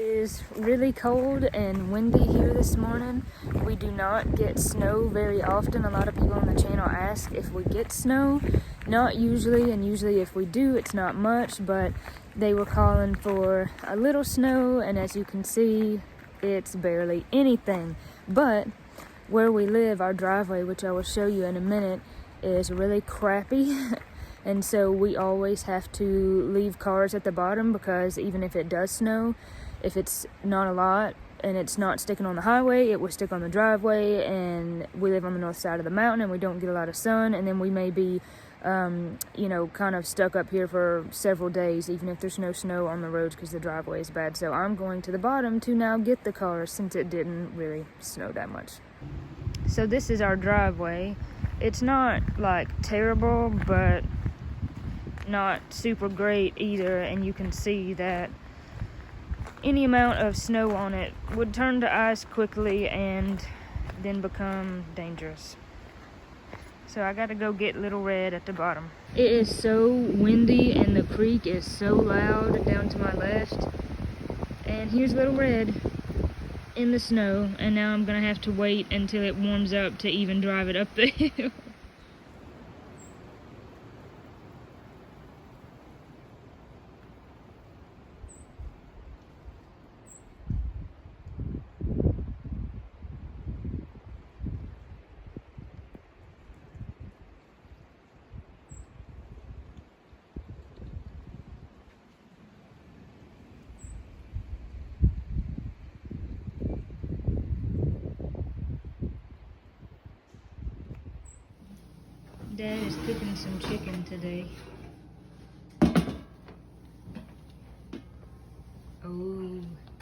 is really cold and windy here this morning. We do not get snow very often. A lot of people on the channel ask if we get snow. Not usually, and usually if we do, it's not much, but they were calling for a little snow, and as you can see, it's barely anything. But where we live, our driveway, which I will show you in a minute, is really crappy. And so we always have to leave cars at the bottom, because even if it does snow, if it's not a lot and it's not sticking on the highway, it will stick on the driveway, and we live on the north side of the mountain and we don't get a lot of sun, and then we may be kind of stuck up here for several days, even if there's no snow on the roads, because the driveway is bad. So I'm going to the bottom to now get the cars, since it didn't really snow that much. So this is our driveway. It's not like terrible, but not super great either, and you can see that any amount of snow on it would turn to ice quickly and then become dangerous. So I gotta go get Little Red at the bottom. It is so windy and the creek is so loud down to my left. And here's Little Red in the snow, and now I'm gonna have to wait until it warms up to even drive it up the hill. Dad is cooking some chicken today. Oh,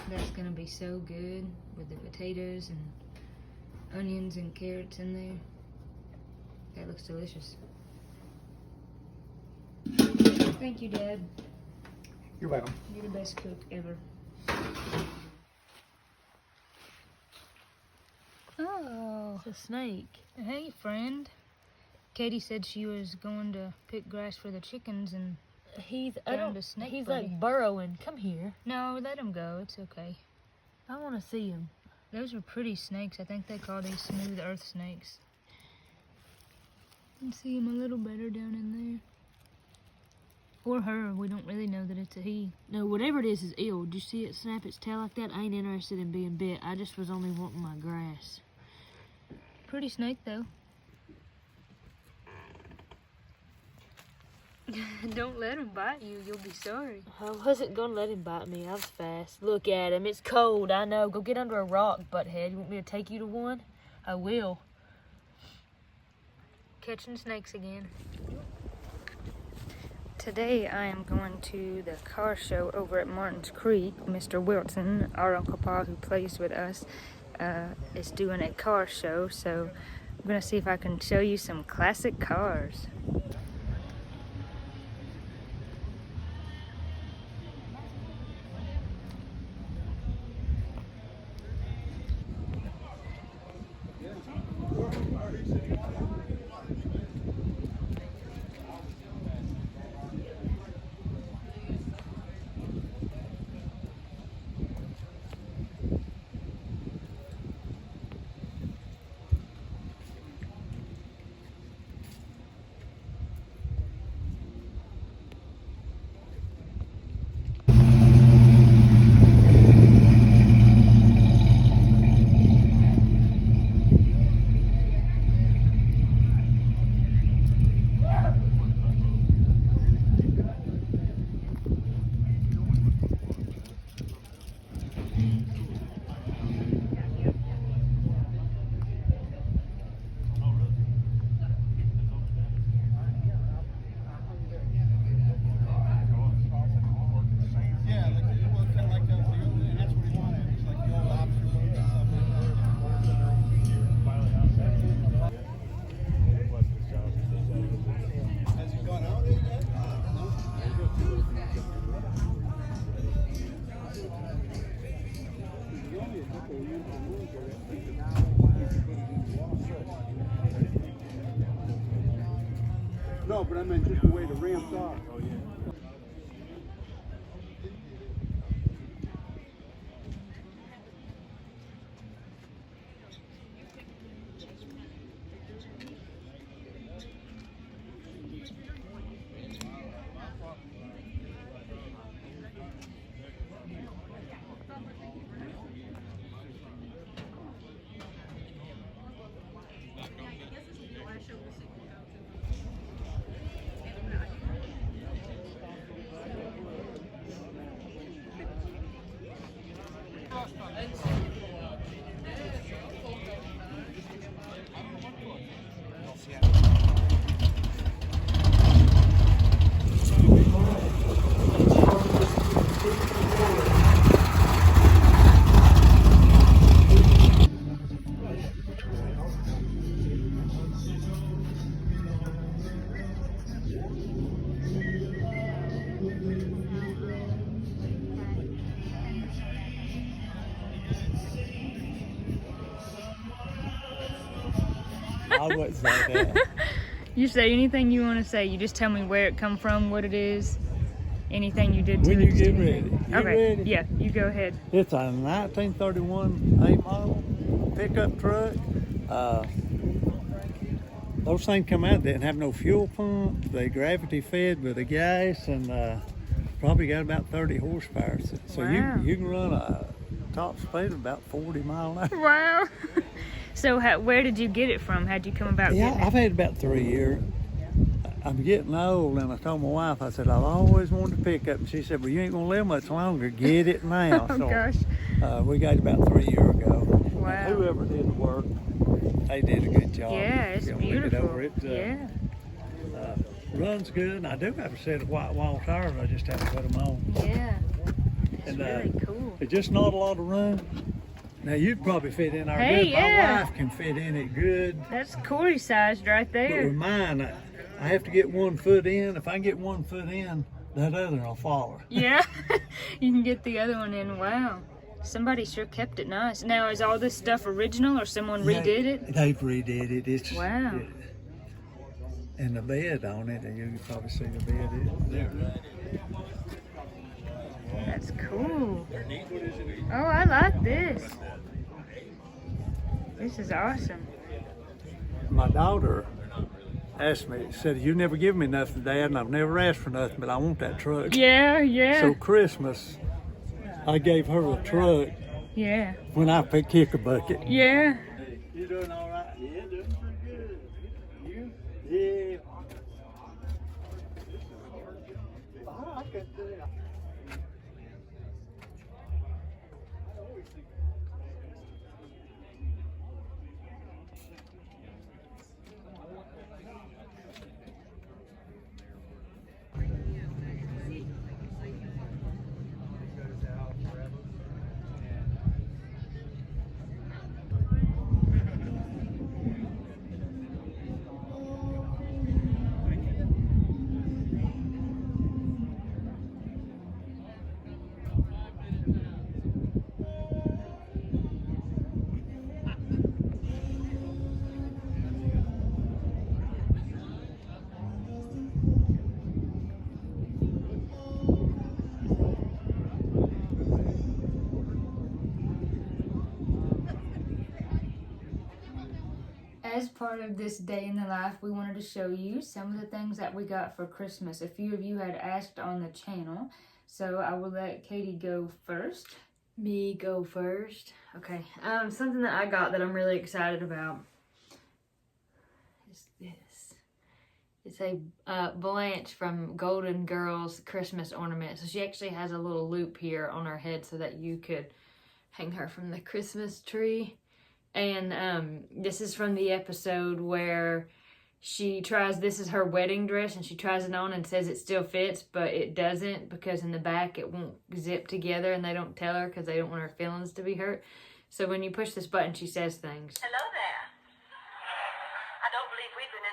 that's gonna be so good with the potatoes and onions and carrots in there. That looks delicious. Thank you, Dad. You're welcome. You're the best cook ever. Oh, it's a snake. Hey, friend. Katie said she was going to pick grass for the chickens, and he's buddy. like burrowing. Come here. No, let him go. It's okay. I want to see him. Those are pretty snakes. I think they call these smooth earth snakes. You can see him a little better down in there. Or her. We don't really know that it's a he. No, whatever it is ill. Did you see it snap its tail like that? I ain't interested in being bit. I just was only wanting my grass. Pretty snake, though. Don't let him bite you. You'll be sorry. I wasn't gonna let him bite me. I was fast. Look at him. It's cold. I know. Go get under a rock, butthead. You want me to take you to one? I will. Catching snakes again. Today I am going to the car show over at Martin's Creek. Mr. Wilson, our Uncle Pa who plays with us, is doing a car show. So I'm going to see if I can show you some classic cars. No, but I meant just the way the ramps are. Oh, yeah. I wouldn't say that. You say anything you want to say. You just tell me where it come from, what it is, anything you did to When it. you just get anything. ready. You Okay. ready? Yeah, you go ahead. It's a 1931 A model pickup truck. Those things come out, didn't have no fuel pump. They gravity fed with the gas, and probably got about 30 horsepower. So Wow. you can run a top speed of about 40 miles an hour. Wow. So where did you get it from? How'd you come about Yeah, getting it? I've had about 3 years. I'm getting old, and I told my wife, I said, I've always wanted to pick up. And she said, well, you ain't gonna live much longer. Get it now. Oh, So gosh. we got it about 3 years ago. Wow. And whoever did the work, they did a good job. Yeah, it's You know, we did beautiful. over it. Yeah. Runs good, and I do have a set of white wall tires. I just haven't put them on. Yeah. It's And really cool. it's just not a lot of room. Now you'd probably fit in our Hey, good. yeah. My wife can fit in it good. That's Corey sized right But there. with mine, I have to get 1 foot in. If I can get 1 foot in, that other will follow. Yeah. You can get the other one in. Wow. Somebody sure kept it nice. Now, is all this stuff original or someone redid it? They've redid it. It's Wow. and the bed on it, and you can probably see the bed there. That's cool. Oh, I like this. This is awesome. My daughter asked me, said, "You never give me nothing, Dad," and I've never asked for nothing, but I want that truck. Yeah, yeah. So Christmas, I gave her a truck Yeah. when I kick a bucket. Yeah. You doing all right? Yeah, doing pretty good. You? Yeah. I can do it. As part of this day in the life, we wanted to show you some of the things that we got for Christmas. A few of you had asked on the channel, so I will let Katie go first. Me go first. Okay. Something that I got that I'm really excited about is this. It's a Blanche from Golden Girls Christmas ornament. So she actually has a little loop here on her head so that you could hang her from the Christmas tree. And this is from the episode where she tries, this is her wedding dress, and she tries it on and says it still fits, but it doesn't, because in the back it won't zip together, and they don't tell her because they don't want her feelings to be hurt. So when you push this button, she says things. Hello there. I don't believe we've been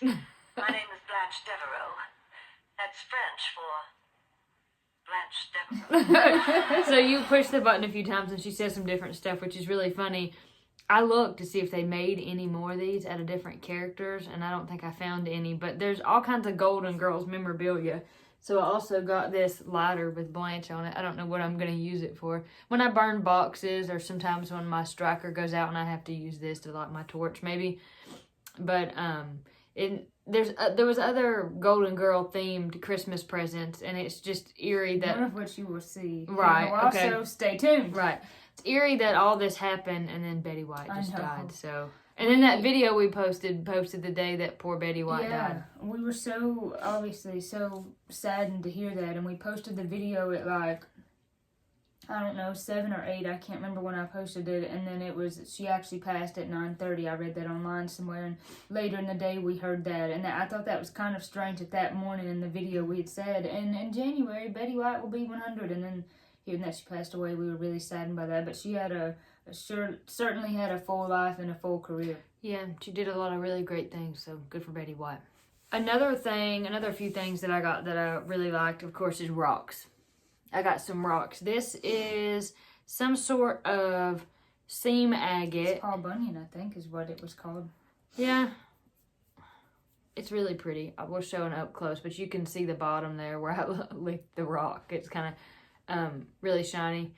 introduced. My name is Blanche Devereaux. That's French for Blanche Devereaux. So you push the button a few times and she says some different stuff, which is really funny. I looked to see if they made any more of these out of different characters, and I don't think I found any, but there's all kinds of Golden Girls memorabilia. So I also got this lighter with Blanche on it. I don't know what I'm going to use it for. When I burn boxes, or sometimes when my striker goes out and I have to use this to light my torch maybe. But there was other Golden Girl themed Christmas presents, and it's just eerie that... One of which you will see. Right, And also, okay. stay tuned. Right. It's eerie that all this happened and then Betty White I just know. died. So, and then that video we posted the day that poor Betty White died. We were so, obviously, so saddened to hear that, and we posted the video at like, I don't know, 7 or 8, I can't remember when I posted it, and then it was, she actually passed at 9:30, I read that online somewhere, and later in the day we heard that, and I thought that was kind of strange that that morning in the video we had said, and in January, Betty White will be 100, and then hearing that she passed away, we were really saddened by that, but she had certainly had a full life and a full career. Yeah, she did a lot of really great things, so good for Betty White. Another few things that I got that I really liked, of course, is rocks. I got some rocks. This is some sort of seam agate. It's Paul Bunyan, I think, is what it was called. Yeah. It's really pretty. I was showing up close, but you can see the bottom there where I licked the rock. It's kind of really shiny.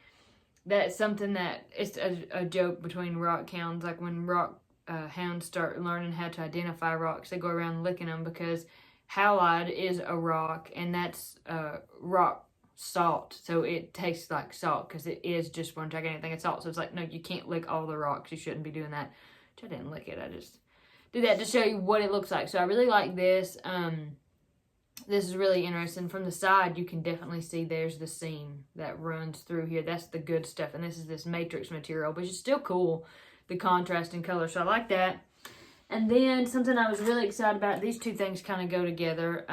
That's something that it's a joke between rock hounds. Like when rock hounds start learning how to identify rocks, they go around licking them because halide is a rock, and that's rock salt. So it tastes like salt because it is just one gigantic thing of salt. So it's like, no, you can't lick all the rocks. You shouldn't be doing that. Which I didn't lick it. I just did that to show you what it looks like. So I really like this. This is really interesting. From the side, you can definitely see there's the seam that runs through here. That's the good stuff. And this is this matrix material, but it's still cool, the contrast in color. So I like that. And then something I was really excited about, these two things kind of go together.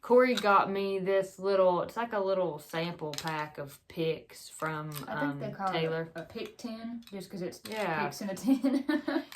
Corey got me this little, it's like a little sample pack of picks from I think they call Taylor. it a pick tin, just because it's Yeah. picks in a tin.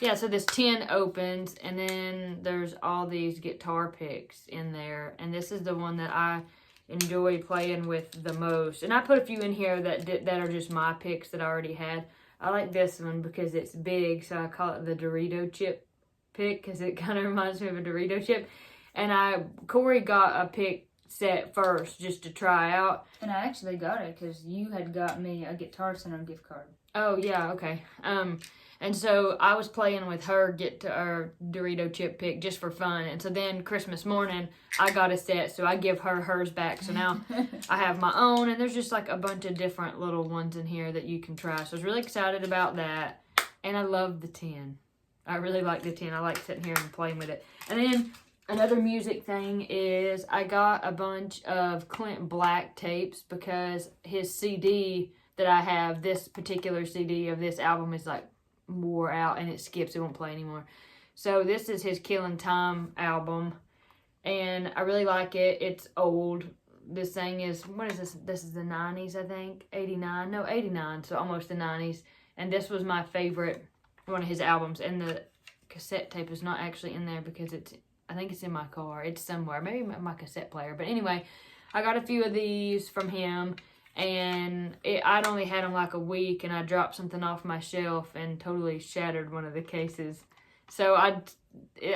Yeah, so this tin opens, and then there's all these guitar picks in there. And this is the one that I enjoy playing with the most. And I put a few in here that are just my picks that I already had. I like this one because it's big, so I call it the Dorito chip pick because it kind of reminds me of a Dorito chip. And Corey got a pick set first just to try out. And I actually got it because you had got me a Guitar Center gift card. Oh, yeah, okay. And so I was playing with her Dorito chip pick just for fun. And so then Christmas morning, I got a set, so I give her hers back. So now I have my own, and there's just like a bunch of different little ones in here that you can try. So I was really excited about that. And I love the tin. I really like the tin. I like sitting here and playing with it. And then another music thing is I got a bunch of Clint Black tapes because his CD that I have, this particular CD of this album is like wore out and it skips. It won't play anymore. So this is his Killing Time album and I really like it. It's old. This thing is, what is this? This is the 90s, I think. 89. No, 89. So almost the 90s. And this was my favorite, one of his albums. And the cassette tape is not actually in there because I think it's in my car. It's somewhere. Maybe my cassette player. But anyway, I got a few of these from him. And I'd only had them like a week. And I dropped something off my shelf and totally shattered one of the cases. So I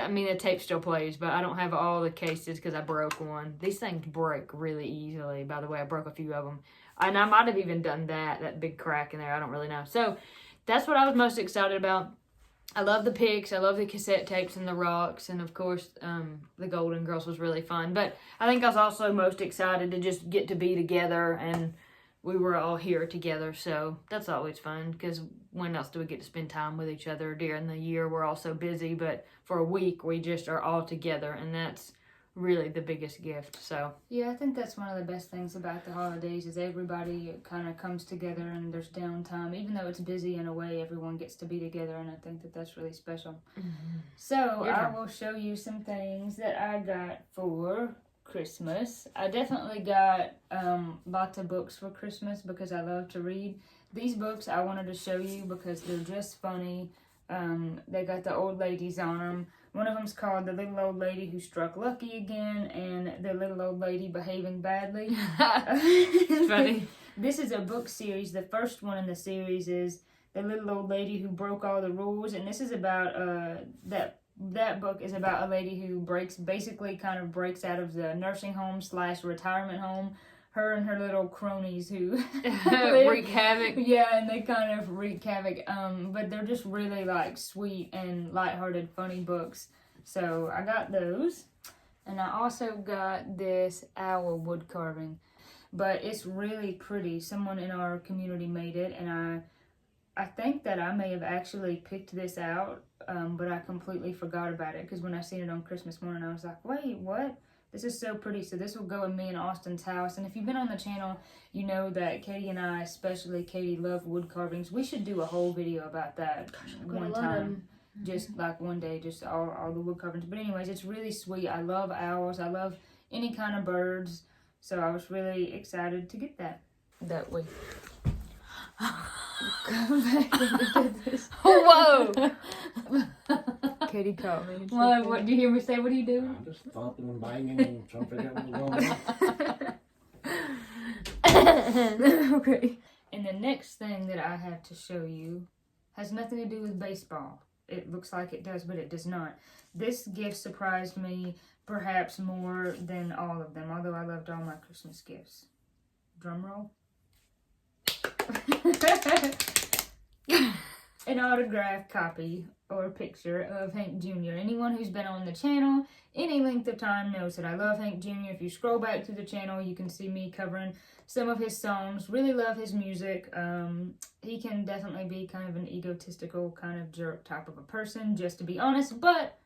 mean, the tape still plays. But I don't have all the cases because I broke one. These things break really easily. By the way, I broke a few of them. And I might have even done that big crack in there. I don't really know. So that's what I was most excited about. I love the picks. I love the cassette tapes and the rocks. And, of course, the Golden Girls was really fun. But I think I was also most excited to just get to be together. And we were all here together. So that's always fun. Because when else do we get to spend time with each other during the year? We're all so busy. But for a week, we just are all together. And that's really the biggest gift. So yeah, I think that's one of the best things about the holidays is everybody kind of comes together and there's downtime. Even though it's busy in a way, everyone gets to be together, and I think that's really special. Mm-hmm. So I will show you some things that I got for Christmas. I definitely got lots of books for Christmas because I love to read. These books I wanted to show you because they're just funny. They got the old ladies on them. One of them's called The Little Old Lady Who Struck Lucky Again and The Little Old Lady Behaving Badly. It's funny. This is a book series. The first one in the series is The Little Old Lady Who Broke All the Rules. And this is about, that book is about a lady who basically kind of breaks out of the nursing home / retirement home. Her and her little cronies who wreak havoc. Yeah, and they kind of wreak havoc. But they're just really like sweet and lighthearted, funny books. So I got those, and I also got this owl wood carving, but it's really pretty. Someone in our community made it, and I think that I may have actually picked this out, but I completely forgot about it because when I seen it on Christmas morning, I was like, wait, what? This is so pretty. So this will go in me and Austin's house. And if you've been on the channel, you know that Katie and I, especially Katie, love wood carvings. We should do a whole video about that one time. Just like one day, just all the wood carvings. But anyways, it's really sweet. I love owls. I love any kind of birds. So I was really excited to get that. That way. Come back and do this. Whoa! Katie caught me. What do you hear me say? What are you doing? I'm just thumping and banging and trying to figure out what's going on. Okay. And the next thing that I have to show you has nothing to do with baseball. it looks like it does, but it does not. This gift surprised me perhaps more than all of them, although I loved all my Christmas gifts. Drum roll. An autographed copy or picture of Hank Jr. Anyone who's been on the channel any length of time knows that I love Hank Jr. If you scroll back through the channel, you can see me covering some of his songs. Really love his music. He can definitely be kind of an egotistical kind of jerk type of a person, just to be honest, but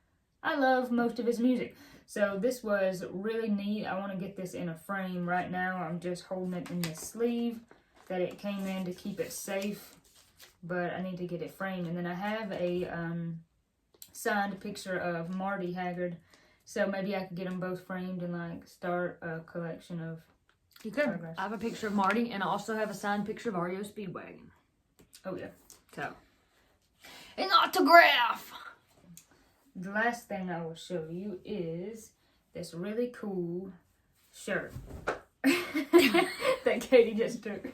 I love most of his music. So this was really neat. I want to get this in a frame right now. I'm just holding it in this sleeve that it came in to keep it safe, but I need to get it framed. And then I have a signed picture of Marty Haggard, so maybe I could get them both framed and like start a collection of You could. autographs. I have a picture of Marty, and I also have a signed picture of REO Speedwagon. Oh yeah. So, an autograph! The last thing I will show you is this really cool shirt that Katie just took.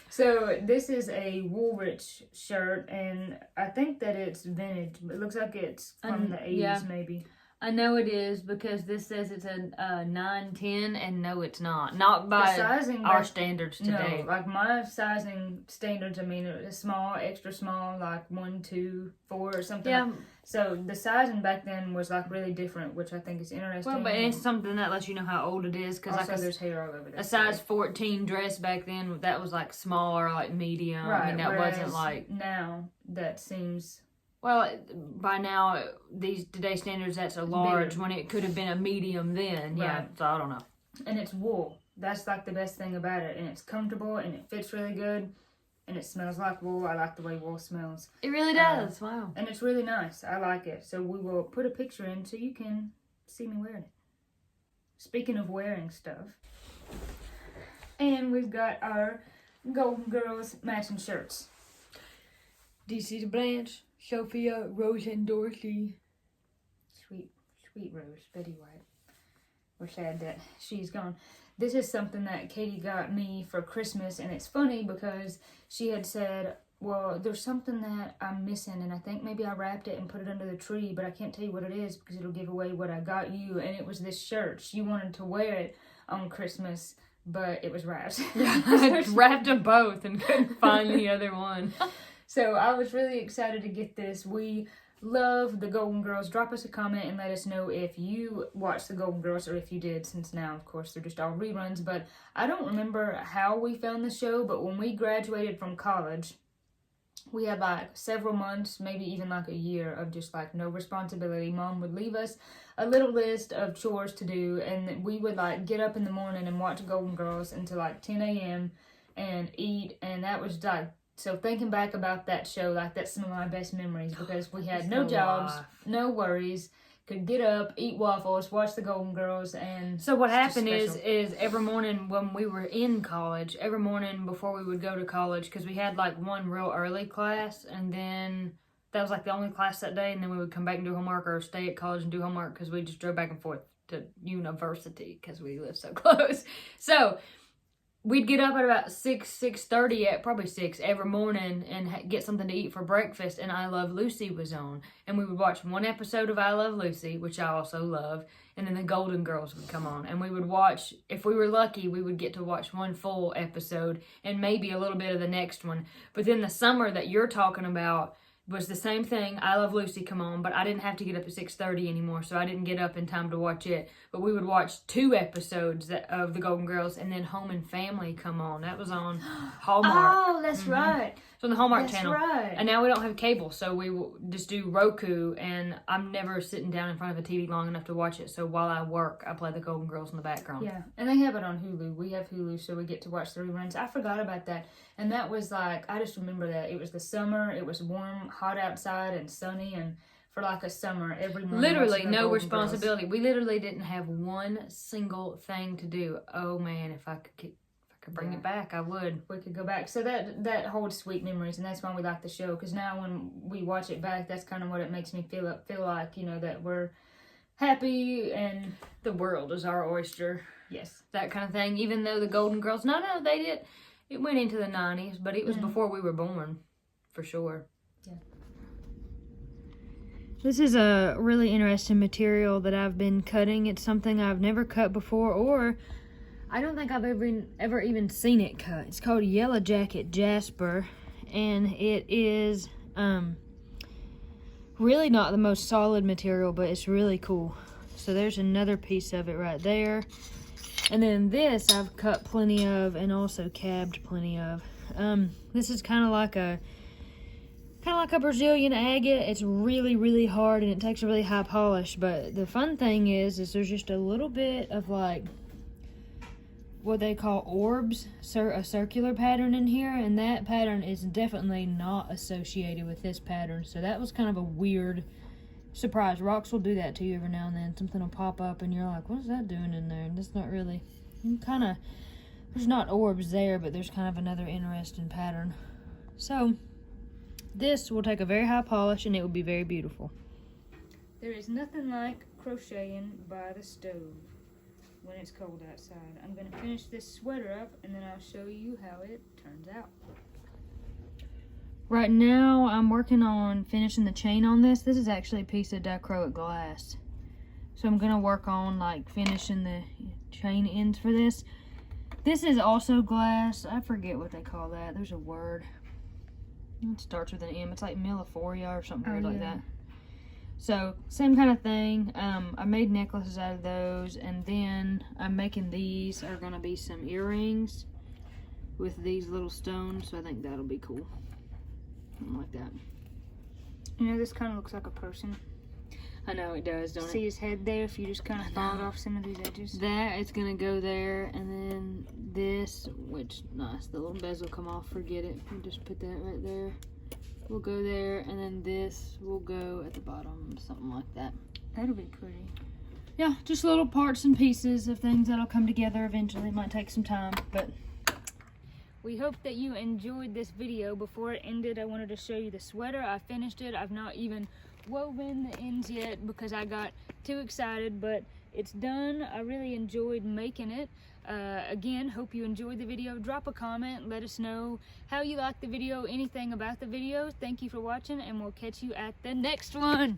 So this is a Woolrich shirt, and I think that it's vintage. It looks like it's from the 80s, yeah. maybe. I know it is because this says it's a 910, and no, it's not. Not by sizing our back- standards today. No, like my sizing standards, I mean, it's small, extra small, like 1, 2, 4 or something. Yeah. So the sizing back then was like really different, which I think is interesting. Well, but it's something that lets you know how old it is. Because also, like there's hair all over a this. size 14 dress back then, that was like small or like medium. Right, I mean, that whereas wasn't like... now that seems... Well, by now, today's standards, that's a large bigger. when it could have been a medium then. Yeah, Right. so I don't know. And it's wool. That's like the best thing about it. And it's comfortable and it fits really good. And it smells like wool. I like the way wool smells. It really does. Wow. And it's really nice. I like it. So we will put a picture in so you can see me wearing it. Speaking of wearing stuff. And we've got our Golden Girls matching shirts. DC to Blanche, Sophia, Rose, and Dorothy. Sweet Rose, Betty White. We're sad that she's gone. This is something that Katie got me for Christmas, and it's funny because she had said, well, there's something that I'm missing, and I think maybe I wrapped it and put it under the tree, but I can't tell you what it is because it'll give away what I got you, and it was this shirt. She wanted to wear it on Christmas, but it was wrapped. I wrapped them both and couldn't find the other one. So I was really excited to get this. We love the Golden Girls. Drop us a comment and let us know if you watched the Golden Girls or if you did, since now, of course, they're just all reruns. But I don't remember how we found the show, but when we graduated from college, we had like several months, maybe even like a year of just like no responsibility. Mom would leave us a little list of chores to do, and we would like get up in the morning and watch Golden Girls until like 10 a.m. and eat, and that was like... So thinking back about that show, like that's some of my best memories because we had no jobs, no worries, could get up, eat waffles, watch the Golden Girls, and So what it's just happened is special. every morning when we were in college, every morning before we would go to college, because we had like one real early class, and then that was like the only class that day, and then we would come back and do homework or stay at college and do homework because we just drove back and forth to university because we lived so close. So we'd get up at about 6:30, at probably 6 every morning and get something to eat for breakfast, and I Love Lucy was on. And we would watch one episode of I Love Lucy, which I also love, and then the Golden Girls would come on. And we would watch, if we were lucky, we would get to watch one full episode and maybe a little bit of the next one. But then the summer that you're talking about was the same thing. I Love Lucy come on, but I didn't have to get up at 6:30 anymore, so I didn't get up in time to watch it. But we would watch 2 episodes of the Golden Girls, and then Home and Family come on. That was on Hallmark. Oh, that's right. So on the Hallmark That's channel. right. And now we don't have cable, so we will just do Roku, and I'm never sitting down in front of a TV long enough to watch it. So while I work, I play the Golden Girls in the background. Yeah, and they have it on Hulu. We have Hulu, so we get to watch the reruns. I forgot about that. And that was like, I just remember that. It was the summer, it was warm, hot outside, and sunny, and for like a summer, every morning. Literally, watching the no Golden responsibility. We literally didn't have one single thing to do. Oh man, if I could bring it back, I would. Girls. We could go back. So that holds sweet memories, and that's why we like the show. Because now when we watch it back, that's kind of what it makes me feel like, you know, that we're happy and... The world is our oyster. Yes. That kind of thing. Even though the Golden Girls, no, they did. It went into the 90s, but it was before we were born, for sure. Yeah. This is a really interesting material that I've been cutting. It's something I've never cut before, or I don't think I've ever even seen it cut. It's called Yellow Jacket Jasper, and it is really not the most solid material, but it's really cool. So there's another piece of it right there. And then this I've cut plenty of and also cabbed plenty of. This is kind of like a Brazilian agate. It's really, really hard and it takes a really high polish. But the fun thing is there's just a little bit of like what they call orbs, a circular pattern in here, and that pattern is definitely not associated with this pattern. So that was kind of a weird surprise. Rocks will do that to you every now and then. Something will pop up and you're like, what is that doing in there? And it's not really, there's not orbs there, but there's kind of another interesting pattern. So this will take a very high polish and it will be very beautiful. There is nothing like crocheting by the stove when it's cold outside. I'm going to finish this sweater up and then I'll show you how it turns out. Right now I'm working on finishing the chain on this. This is actually a piece of dichroic glass. So I'm going to work on like finishing the chain ends for this. This is also glass. I forget what they call that. There's a word. It starts with an M. It's like Milliforia or something weird like that. So, same kind of thing. I made necklaces out of those, and then I'm making these are going to be some earrings with these little stones, so I think that'll be cool. Something like that. You know, this kind of looks like a person. I know it does, don't it? See his head there if you just kind of thawed off some of these edges? That is going to go there, and then this, which, nice, the little bezel come off, forget it. You just put that right there. We'll go there, and then this will go at the bottom, something like that. That'll be pretty. Yeah, just little parts and pieces of things that'll come together eventually. It might take some time, but we hope that you enjoyed this video. Before it ended, I wanted to show you the sweater. I finished it. I've not even woven the ends yet because I got too excited, but it's done. I really enjoyed making it. Again, hope you enjoyed the video. Drop a comment, let us know how you liked the video, anything about the video. Thank you for watching, and we'll catch you at the next one.